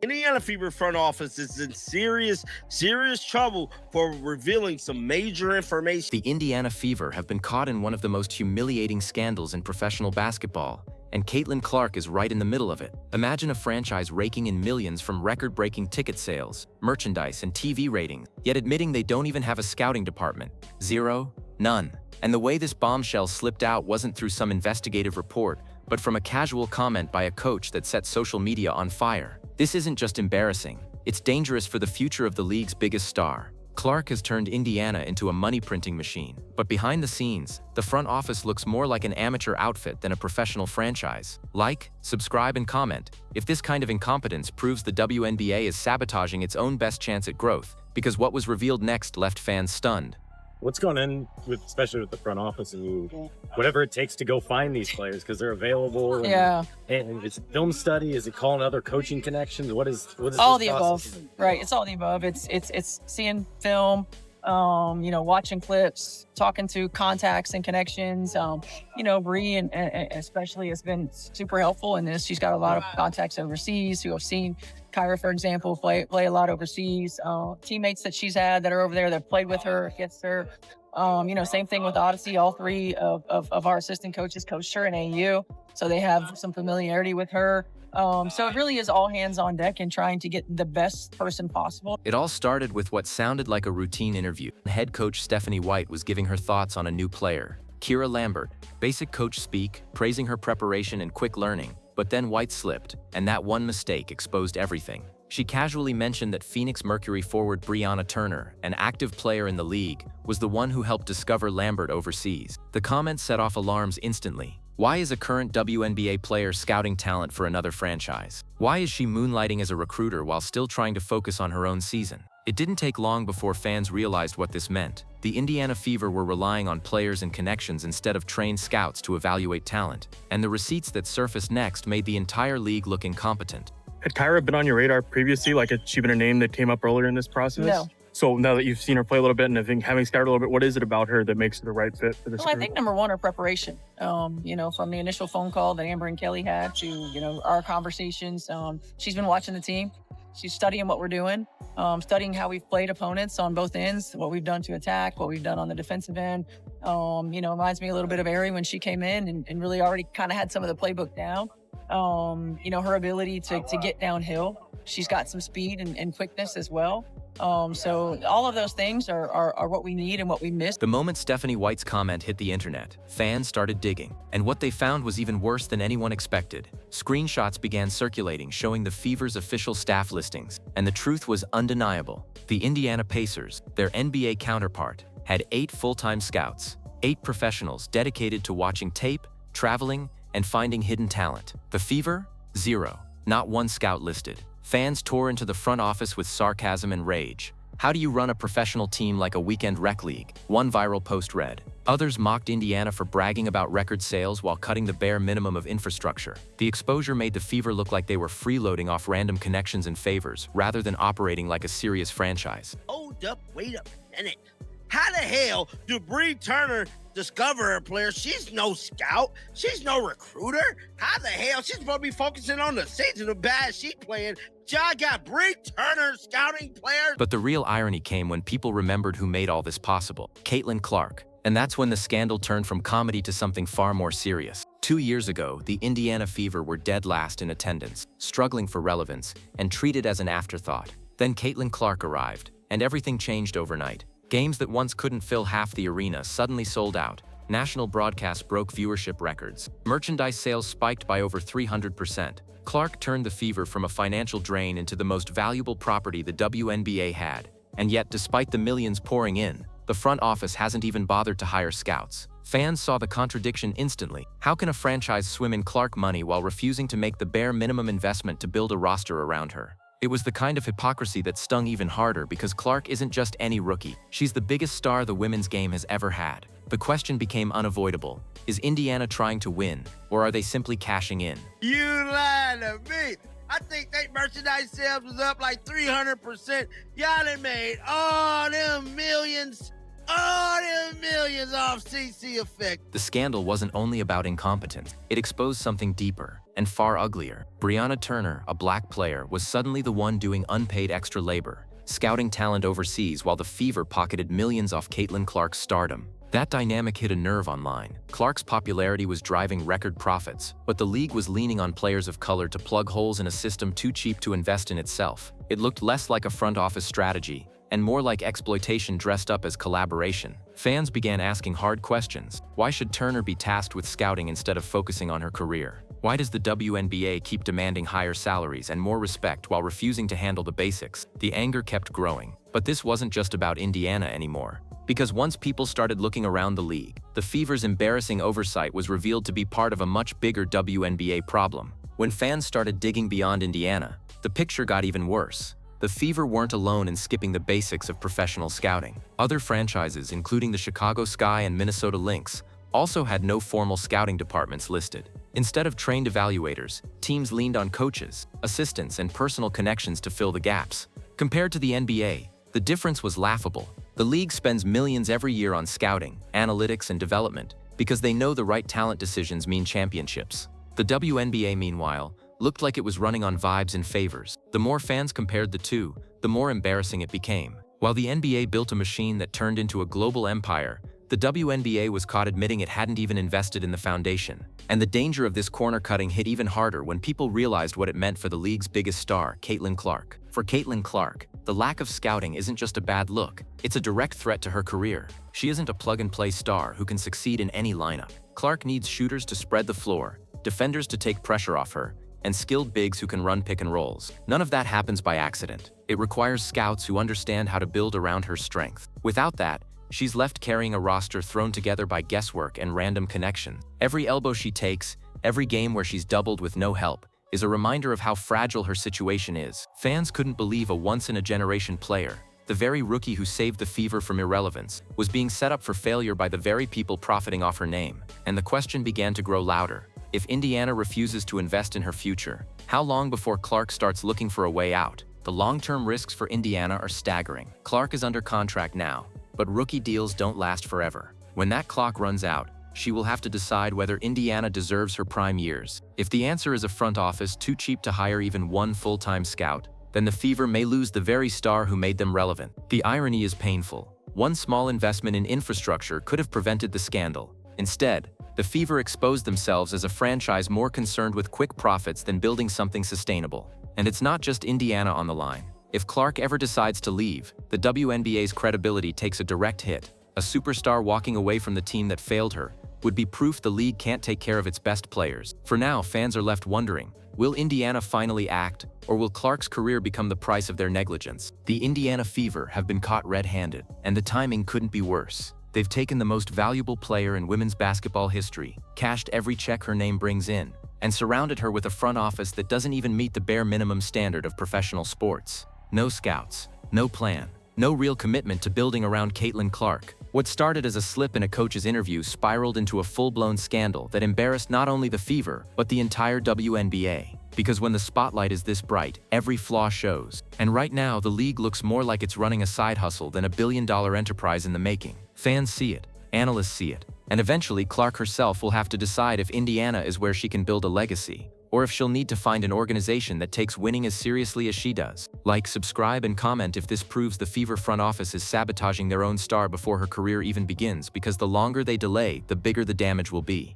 Indiana Fever front office is in serious trouble for revealing some major information. The Indiana Fever have been caught in one of the most humiliating scandals in professional basketball, and Caitlin Clark is right in the middle of it. Imagine a franchise raking in millions from record-breaking ticket sales, merchandise, and TV ratings, yet admitting they don't even have a scouting department. Zero, none. And the way this bombshell slipped out wasn't through some investigative report, but from a casual comment by a coach that set social media on fire. This isn't just embarrassing, it's dangerous for the future of the league's biggest star. Clark has turned Indiana into a money-printing machine, but behind the scenes, the front office looks more like an amateur outfit than a professional franchise. Like, subscribe, and comment if this kind of incompetence proves the WNBA is sabotaging its own best chance at growth, because what was revealed next left fans stunned. What's going on with, especially with the front office and whatever it takes to go find these players because they're available? And it's film study. Is it calling other coaching connections? What is all the above? Right. It's all the above. It's seeing film, watching clips, talking to contacts and connections. Bree and especially has been super helpful in this. She's got a lot of contacts overseas who have seen Kyra, for example, play a lot overseas. Teammates that she's had that are over there that played with her, against her. Same thing with Odyssey. All three of our assistant coaches coached her in AU, so they have some familiarity with her. So it really is all hands on deck and trying to get the best person possible. It all started with what sounded like a routine interview. Head coach Stephanie White was giving her thoughts on a new player, Kira Lambert. Basic coach speak, praising her preparation and quick learning. But then White slipped, and that one mistake exposed everything. She casually mentioned that Phoenix Mercury forward Brianna Turner, an active player in the league, was the one who helped discover Lambert overseas. The comment set off alarms instantly. Why is a current WNBA player scouting talent for another franchise? Why is she moonlighting as a recruiter while still trying to focus on her own season? It didn't take long before fans realized what this meant. The Indiana Fever were relying on players and connections instead of trained scouts to evaluate talent, and the receipts that surfaced next made the entire league look incompetent. Had Kyra been on your radar previously? Like, had she been a name that came up earlier in this process? No. So now that you've seen her play a little bit and I think having scouted a little bit, what is it about her that makes her the right fit for this Well, group? I think number one, her preparation. From the initial phone call that Amber and Kelly had to, our conversations. She's been watching the team. She's studying what we're doing, studying how we've played opponents on both ends, what we've done to attack, what we've done on the defensive end. Reminds me a little bit of Ari when she came in and really already kind of had some of the playbook down. Her ability to get downhill. She's got some speed and quickness as well. So all of those things are what we need and what we miss. The moment Stephanie White's comment hit the internet, fans started digging, and what they found was even worse than anyone expected. Screenshots began circulating showing the Fever's official staff listings, and the truth was undeniable. The Indiana Pacers, their NBA counterpart, had 8 full-time scouts, 8 professionals dedicated to watching tape, traveling, and finding hidden talent. The Fever? 0. Not one scout listed. Fans tore into the front office with sarcasm and rage. How do you run a professional team like a weekend rec league? One viral post read. Others mocked Indiana for bragging about record sales while cutting the bare minimum of infrastructure. The exposure made the Fever look like they were freeloading off random connections and favors, rather than operating like a serious franchise. Hold up, wait a minute. How the hell do Bree Turner discover a player? She's no scout. She's no recruiter. How the hell? She's supposed to be focusing on the season of bad she playing. Y'all got Bree Turner scouting players. But the real irony came when people remembered who made all this possible. Caitlin Clark. And that's when the scandal turned from comedy to something far more serious. 2 years ago, the Indiana Fever were dead last in attendance, struggling for relevance, and treated as an afterthought. Then Caitlin Clark arrived, and everything changed overnight. Games that once couldn't fill half the arena suddenly sold out. National broadcasts broke viewership records. Merchandise sales spiked by over 300%. Clark turned the Fever from a financial drain into the most valuable property the WNBA had. And yet, despite the millions pouring in, the front office hasn't even bothered to hire scouts. Fans saw the contradiction instantly. How can a franchise swim in Clark money while refusing to make the bare minimum investment to build a roster around her? It was the kind of hypocrisy that stung even harder because Clark isn't just any rookie. She's the biggest star the women's game has ever had. The question became unavoidable. Is Indiana trying to win, or are they simply cashing in? You lied to me. I think they merchandise sales was up like 300%. Y'all done made all them millions. Oh, there's millions off CC effect. The scandal wasn't only about incompetence. It exposed something deeper and far uglier. Brianna Turner, a black player, was suddenly the one doing unpaid extra labor, scouting talent overseas while the Fever pocketed millions off Caitlin Clark's stardom. That dynamic hit a nerve online. Clark's popularity was driving record profits, but the league was leaning on players of color to plug holes in a system too cheap to invest in itself. It looked less like a front office strategy and more like exploitation dressed up as collaboration. Fans began asking hard questions. Why should Turner be tasked with scouting instead of focusing on her career? Why does the WNBA keep demanding higher salaries and more respect while refusing to handle the basics? The anger kept growing. But this wasn't just about Indiana anymore. Because once people started looking around the league, the Fever's embarrassing oversight was revealed to be part of a much bigger WNBA problem. When fans started digging beyond Indiana, the picture got even worse. The Fever weren't alone in skipping the basics of professional scouting. Other franchises, including the Chicago Sky and Minnesota Lynx, also had no formal scouting departments listed. Instead of trained evaluators, teams leaned on coaches, assistants, and personal connections to fill the gaps. Compared to the NBA, the difference was laughable. The league spends millions every year on scouting, analytics, and development because they know the right talent decisions mean championships. The WNBA, meanwhile, looked like it was running on vibes and favors. The more fans compared the two, the more embarrassing it became. While the NBA built a machine that turned into a global empire, the WNBA was caught admitting it hadn't even invested in the foundation. And the danger of this corner cutting hit even harder when people realized what it meant for the league's biggest star, Caitlin Clark. For Caitlin Clark, the lack of scouting isn't just a bad look, it's a direct threat to her career. She isn't a plug-and-play star who can succeed in any lineup. Clark needs shooters to spread the floor, defenders to take pressure off her, and skilled bigs who can run pick and rolls. None of that happens by accident. It requires scouts who understand how to build around her strength. Without that, she's left carrying a roster thrown together by guesswork and random connections. Every elbow she takes, every game where she's doubled with no help, is a reminder of how fragile her situation is. Fans couldn't believe a once-in-a-generation player, the very rookie who saved the Fever from irrelevance, was being set up for failure by the very people profiting off her name. And the question began to grow louder. If Indiana refuses to invest in her future, how long before Clark starts looking for a way out? The long-term risks for Indiana are staggering. Clark is under contract now, but rookie deals don't last forever. When that clock runs out, she will have to decide whether Indiana deserves her prime years. If the answer is a front office too cheap to hire even one full-time scout, then the Fever may lose the very star who made them relevant. The irony is painful. One small investment in infrastructure could have prevented the scandal. Instead, the Fever exposed themselves as a franchise more concerned with quick profits than building something sustainable. And it's not just Indiana on the line. If Clark ever decides to leave, the WNBA's credibility takes a direct hit. A superstar walking away from the team that failed her would be proof the league can't take care of its best players. For now, fans are left wondering, will Indiana finally act, or will Clark's career become the price of their negligence? The Indiana Fever have been caught red-handed, and the timing couldn't be worse. They've taken the most valuable player in women's basketball history, cashed every check her name brings in, and surrounded her with a front office that doesn't even meet the bare minimum standard of professional sports. No scouts, no plan, no real commitment to building around Caitlin Clark. What started as a slip in a coach's interview spiraled into a full-blown scandal that embarrassed not only the Fever, but the entire WNBA. Because when the spotlight is this bright, every flaw shows. And right now, the league looks more like it's running a side hustle than a billion-dollar enterprise in the making. Fans see it, analysts see it, and eventually Clark herself will have to decide if Indiana is where she can build a legacy, or if she'll need to find an organization that takes winning as seriously as she does. Like, subscribe, and comment if this proves the Fever front office is sabotaging their own star before her career even begins, because the longer they delay, the bigger the damage will be.